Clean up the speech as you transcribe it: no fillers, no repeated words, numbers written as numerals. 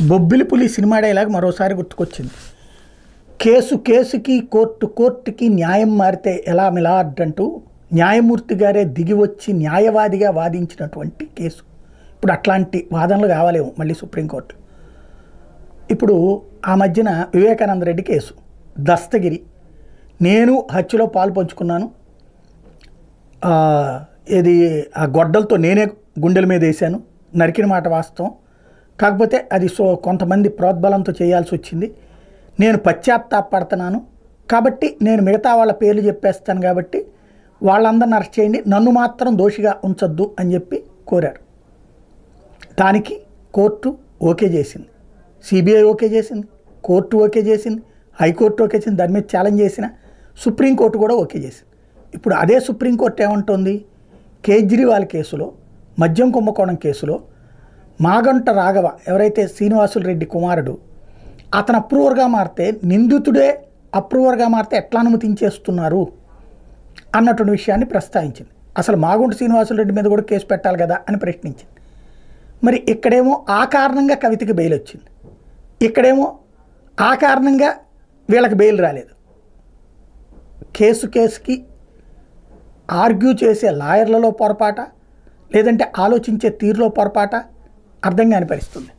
బొబ్బిలి పులి cinema dialogue మరోసారి గుర్తుకొచ్చింది. కేసు కేసుకి, కోర్టు కోర్టుకి న్యాయం మారితే ఎలా మిలాడ్ అంటూ న్యాయమూర్తి గారే దిగి వచ్చి న్యాయవాదిగా వాదించినటువంటి కేసు. ఇప్పుడు అట్లాంటి వాదనలు కావాలేమో మళ్ళీ సుప్రీంకోర్టు. ఇప్పుడు ఆ మధ్యన వివేకానంద రెడ్డి కేసు, దస్తగిరి, నేను హత్యలో పాలు పంచుకున్నాను, ఇది ఆ గొడ్డలతో నేనే గుండెల మీద వేసాను, నరికిన మాట వాస్తవం, కాకపోతే అది కొంతమంది ప్రోద్బలంతో చేయాల్సి వచ్చింది, నేను పశ్చాత్తాపడుతున్నాను కాబట్టి నేను మిగతా వాళ్ళ పేర్లు చెప్పేస్తాను కాబట్టి వాళ్ళందరిని అరెస్ట్ చేయండి, నన్ను మాత్రం దోషిగా ఉంచొద్దు అని చెప్పి కోరారు. దానికి కోర్టు ఓకే చేసింది, సిబిఐ ఓకే చేసింది, కోర్టు ఓకే చేసింది, హైకోర్టు ఓకే చేసింది, దాని మీద ఛాలెంజ్ చేసిన సుప్రీంకోర్టు కూడా ఓకే చేసింది. ఇప్పుడు అదే సుప్రీంకోర్టు ఏమంటుంది, కేజ్రీవాల్ కేసులో, మద్యం కుంభకోణం కేసులో మాగంట రాఘవ ఎవరైతే శ్రీనివాసులు రెడ్డి కుమారుడు, అతను అప్రూవర్గా మారితే నిందితుడే అప్రూవర్గా మారితే ఎట్లా అనుమతించేస్తున్నారు అన్నటువంటి విషయాన్ని ప్రస్తావించింది. అసలు మాగుంట శ్రీనివాసులు రెడ్డి మీద కూడా కేసు పెట్టాలి కదా అని ప్రశ్నించింది. మరి ఇక్కడేమో ఆ కారణంగా కవితకి బెయిల్ వచ్చింది, ఇక్కడేమో ఆ కారణంగా వీళ్ళకి బెయిల్ రాలేదు. కేసుకి ఆర్గ్యూ చేసే లాయర్లలో పొరపాట, లేదంటే ఆలోచించే తీరులో పొరపాట అర్థం కాని పరిస్థితుంది.